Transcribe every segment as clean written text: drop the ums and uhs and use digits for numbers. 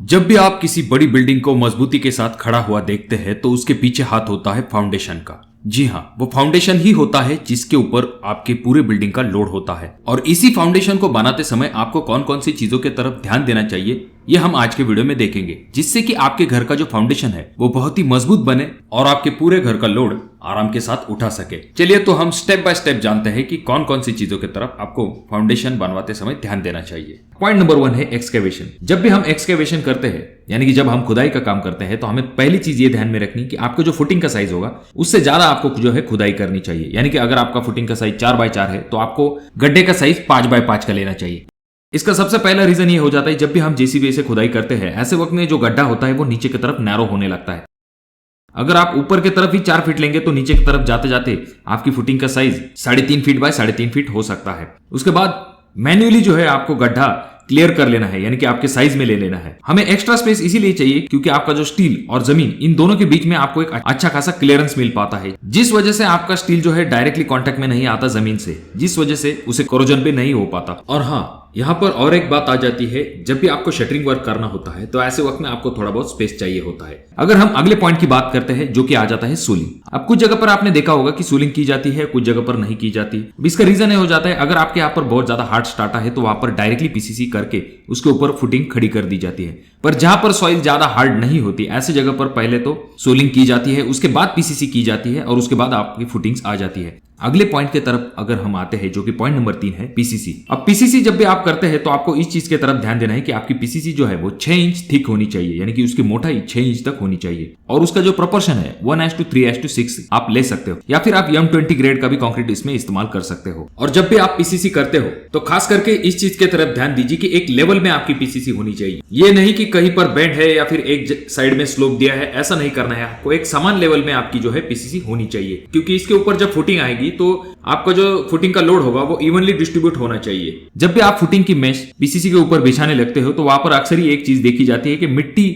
जब भी आप किसी बड़ी बिल्डिंग को मजबूती के साथ खड़ा हुआ देखते हैं तो उसके पीछे हाथ होता है फाउंडेशन का। जी हाँ, वो फाउंडेशन ही होता है जिसके ऊपर आपके पूरे बिल्डिंग का लोड होता है। और इसी फाउंडेशन को बनाते समय आपको कौन कौन सी चीजों की तरफ ध्यान देना चाहिए ये हम आज के वीडियो में देखेंगे, जिससे कि आपके घर का जो फाउंडेशन है वो बहुत ही मजबूत बने और आपके पूरे घर का लोड आराम के साथ उठा सके। चलिए तो हम स्टेप बाय स्टेप जानते हैं कि कौन कौन सी चीजों की तरफ आपको फाउंडेशन बनवाते समय ध्यान देना चाहिए। पॉइंट नंबर 1 है एक्सकेवेशन। जब भी हम एक्सकेवेशन करते हैं यानी कि जब हम खुदाई का काम करते हैं तो हमें पहली चीज ये ध्यान में रखनी कि आपको जो फुटिंग का साइज होगा उससे ज्यादा आपको जो है खुदाई करनी चाहिए। यानी कि अगर आपका फुटिंग का साइज 4x4 है तो आपको गड्ढे का साइज 5x5 का लेना चाहिए। इसका सबसे पहला रीजन ये हो जाता है, जब भी हम जेसीबी से खुदाई करते हैं ऐसे वक्त में जो गड्ढा होता है वो नीचे की तरफ नैरो होने लगता है। अगर आप ऊपर की तरफ ही 4 फीट लेंगे तो नीचे की तरफ जाते जाते आपकी फुटिंग का साइज 3.5 फीट बाय 3.5 फीट हो सकता है। उसके बाद मैन्युअली जो है आपको गड्ढा क्लियर कर लेना है, यानी कि आपके साइज में ले लेना है। हमें एक्स्ट्रा स्पेस इसीलिए चाहिए क्योंकि आपका जो स्टील और जमीन इन दोनों के बीच में आपको एक अच्छा खासा क्लियरेंस मिल पाता है, जिस वजह से आपका स्टील जो है डायरेक्टली कांटेक्ट में नहीं आता जमीन से, जिस वजह से उसे कोरोजन भी नहीं हो पाता। और हाँ, यहाँ पर और एक बात आ जाती है, जब भी आपको शटरिंग वर्क करना होता है तो ऐसे वक्त में आपको थोड़ा बहुत स्पेस चाहिए होता है। अगर हम अगले पॉइंट की बात करते हैं जो कि आ जाता है सोलिंग। अब कुछ जगह पर आपने देखा होगा कि सोलिंग की जाती है, कुछ जगह पर नहीं की जाती। इसका रीजन ये हो जाता है, अगर आपके यहाँ पर बहुत ज्यादा हार्ड स्टार्टा है तो वहां पर डायरेक्टली पीसीसी करके उसके ऊपर फुटिंग खड़ी कर दी जाती है। पर जहां पर सॉइल ज्यादा हार्ड नहीं होती ऐसे जगह पर पहले तो सोलिंग की जाती है, उसके बाद पीसीसी की जाती है और उसके बाद आपकी फुटिंग्स आ जाती है। अगले पॉइंट की तरफ अगर हम आते हैं जो कि पॉइंट नंबर 3 है पीसीसी। अब पीसीसी जब भी आप करते हैं तो आपको इस चीज की तरफ ध्यान देना है कि आपकी पीसीसी जो है वो 6 इंच थिक होनी चाहिए, यानी कि उसकी मोटाई 6 इंच तक होनी चाहिए। और उसका जो प्रोपोर्शन है 1:3:6 आप ले सकते हो, या फिर आप M20 ग्रेड का भी कंक्रीट इसमें इस्तेमाल कर सकते हो। और जब भी आप पीसीसी करते हो तो खास करके इस चीज की तरफ ध्यान दीजिए कि एक लेवल में आपकी पीसीसी होनी चाहिए। ये नहीं कि कहीं पर बेंड है या फिर एक साइड में स्लोप दिया है, ऐसा नहीं करना है। आपको एक समान लेवल में आपकी जो है पीसीसी होनी चाहिए, क्योंकि इसके ऊपर जब फुटिंग आएगी तो आपका जो फुटिंग का लोड होगा वो इवनली डिस्ट्रीब्यूट होना चाहिए। जब भी आप फुटिंग की मेश पीसीसी के ऊपर बिछाने लगते हो तो वहां पर अक्सर ही एक चीज देखी जाती है कि मिट्टी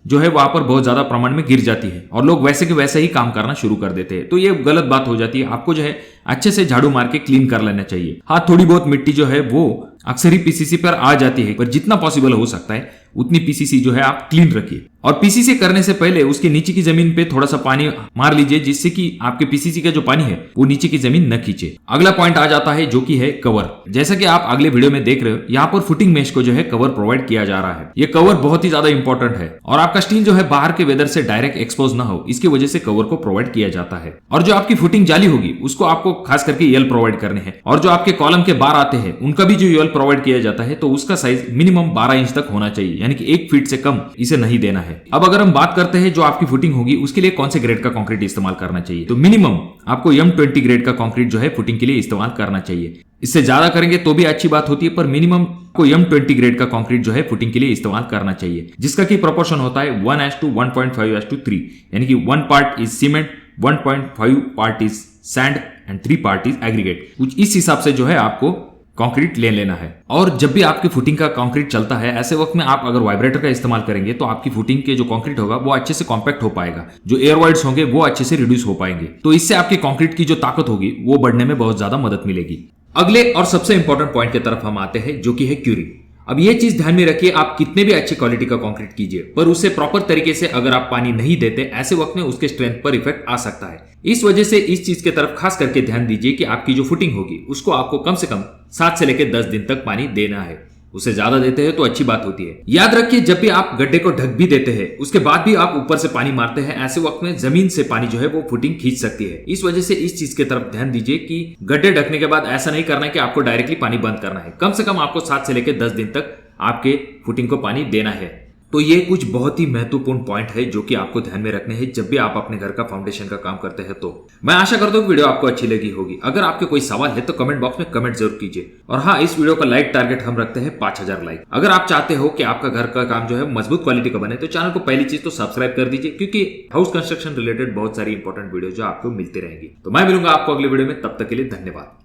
जो है वहां पर बहुत ज्यादा प्रमाण में गिर जाती है और लोग वैसे के वैसे ही काम करना शुरू कर देते हैं। तो ये गलत बात हो जाती है। आपको जो है अच्छे से झाड़ू मार के क्लीन कर लेना चाहिए। हाँ, थोड़ी बहुत मिट्टी जो है वो अक्सर ही पीसीसी पर आ जाती है, पर जितना पॉसिबल हो सकता है उतनी पीसीसी जो है आप क्लीन रखिए। और पीसीसी करने से पहले उसके नीचे की जमीन पे थोड़ा सा पानी मार लीजिए, जिससे कि आपके पीसीसी का जो पानी है वो नीचे की जमीन न खींचे। अगला पॉइंट आ जाता है जो कि है कवर। जैसा कि आप अगले वीडियो में देख रहे हो, यहाँ पर फुटिंग मेश को जो है कवर प्रोवाइड किया जा रहा है। ये कवर बहुत ही ज्यादा इंपॉर्टेंट है और आपका स्टील जो है बाहर के वेदर से डायरेक्ट एक्सपोज ना हो, इसकी वजह से कवर को प्रोवाइड किया जाता है। और जो आपकी फुटिंग जाली होगी उसको आपको खास करके यल प्रोवाइड करने हैं। और जो आपके कॉलम के बार आते हैं उनका भी जो यल प्रोवाइड किया जाता है तो उसका साइज मिनिमम 12 इंच तक होना चाहिए, यानी कि 1 फीट से कम इसे नहीं देना है। अब अगर हम बात करते हैं जो आपकी फुटिंग होगी उसके लिए कौन से ग्रेड का कंक्रीट इस्तेमाल करना चाहिए, तो मिनिमम आपको M20 ग्रेड का कंक्रीट जो है फुटिंग के लिए इस्तेमाल करना चाहिए। इससे ज्यादा करेंगे तो भी अच्छी बात होती है, पर मिनिमम को M20 ग्रेड का कंक्रीट जो है फुटिंग के लिए इस्तेमाल करना चाहिए, जिसका की प्रोपोर्शन होता है 1:1.5:3, यानी कि 1 part is cement, 1.5 part is sand and 3 part is aggregate. कुछ इस हिसाब से जो है आपको कंक्रीट ले लेना है। और जब भी आपकी फुटिंग का कंक्रीट चलता है ऐसे वक्त में आप अगर वाइब्रेटर का इस्तेमाल करेंगे तो आपकी फुटिंग के जो कंक्रीट होगा वो अच्छे से कॉम्पैक्ट हो पाएगा, जो एयर वॉइड्स होंगे वो अच्छे से रिड्यूस हो पाएंगे। तो इससे आपके कंक्रीट की जो ताकत होगी वो बढ़ने में बहुत ज्यादा मदद मिलेगी। अगले और सबसे इंपॉर्टेंट पॉइंट की तरफ हम आते हैं जो कि है क्यूरिंग। अब ये चीज ध्यान में रखिए, आप कितने भी अच्छे क्वालिटी का कंक्रीट कीजिए पर उसे प्रॉपर तरीके से अगर आप पानी नहीं देते ऐसे वक्त में उसके स्ट्रेंथ पर इफेक्ट आ सकता है। इस वजह से इस चीज की तरफ खास करके ध्यान दीजिए कि आपकी जो फुटिंग होगी उसको आपको कम से कम 7 से लेकर 10 दिन तक पानी देना है। उसे ज्यादा देते हैं तो अच्छी बात होती है। याद रखिए, जब भी आप गड्ढे को ढक भी देते हैं उसके बाद भी आप ऊपर से पानी मारते हैं, ऐसे वक्त में जमीन से पानी जो है वो फुटिंग खींच सकती है। इस वजह से इस चीज की तरफ ध्यान दीजिए कि गड्ढे ढकने के बाद ऐसा नहीं करना है कि आपको डायरेक्टली पानी बंद करना है। कम से कम आपको 7 से लेकर 10 दिन तक आपके फुटिंग को पानी देना है। तो ये कुछ बहुत ही महत्वपूर्ण पॉइंट है जो कि आपको ध्यान में रखने हैं जब भी आप अपने घर का फाउंडेशन का काम करते हैं। तो मैं आशा करता हूँ वीडियो आपको अच्छी लगी होगी। अगर आपके कोई सवाल है तो कमेंट बॉक्स में कमेंट जरूर कीजिए। और हाँ, इस वीडियो का लाइक टारगेट हम रखते हैं 5000 लाइक। अगर आप चाहते हो कि आपका घर का काम जो है मजबूत क्वालिटी का बने तो चैनल को पहली चीज तो सब्सक्राइब कर दीजिए, क्योंकि हाउस कंस्ट्रक्शन रिलेटेड बहुत सारी इंपॉर्टेंट वीडियो जो आपको मिलती रहेंगी। तो मैं मिलूंगा आपको अगले वीडियो में, तब तक के लिए धन्यवाद।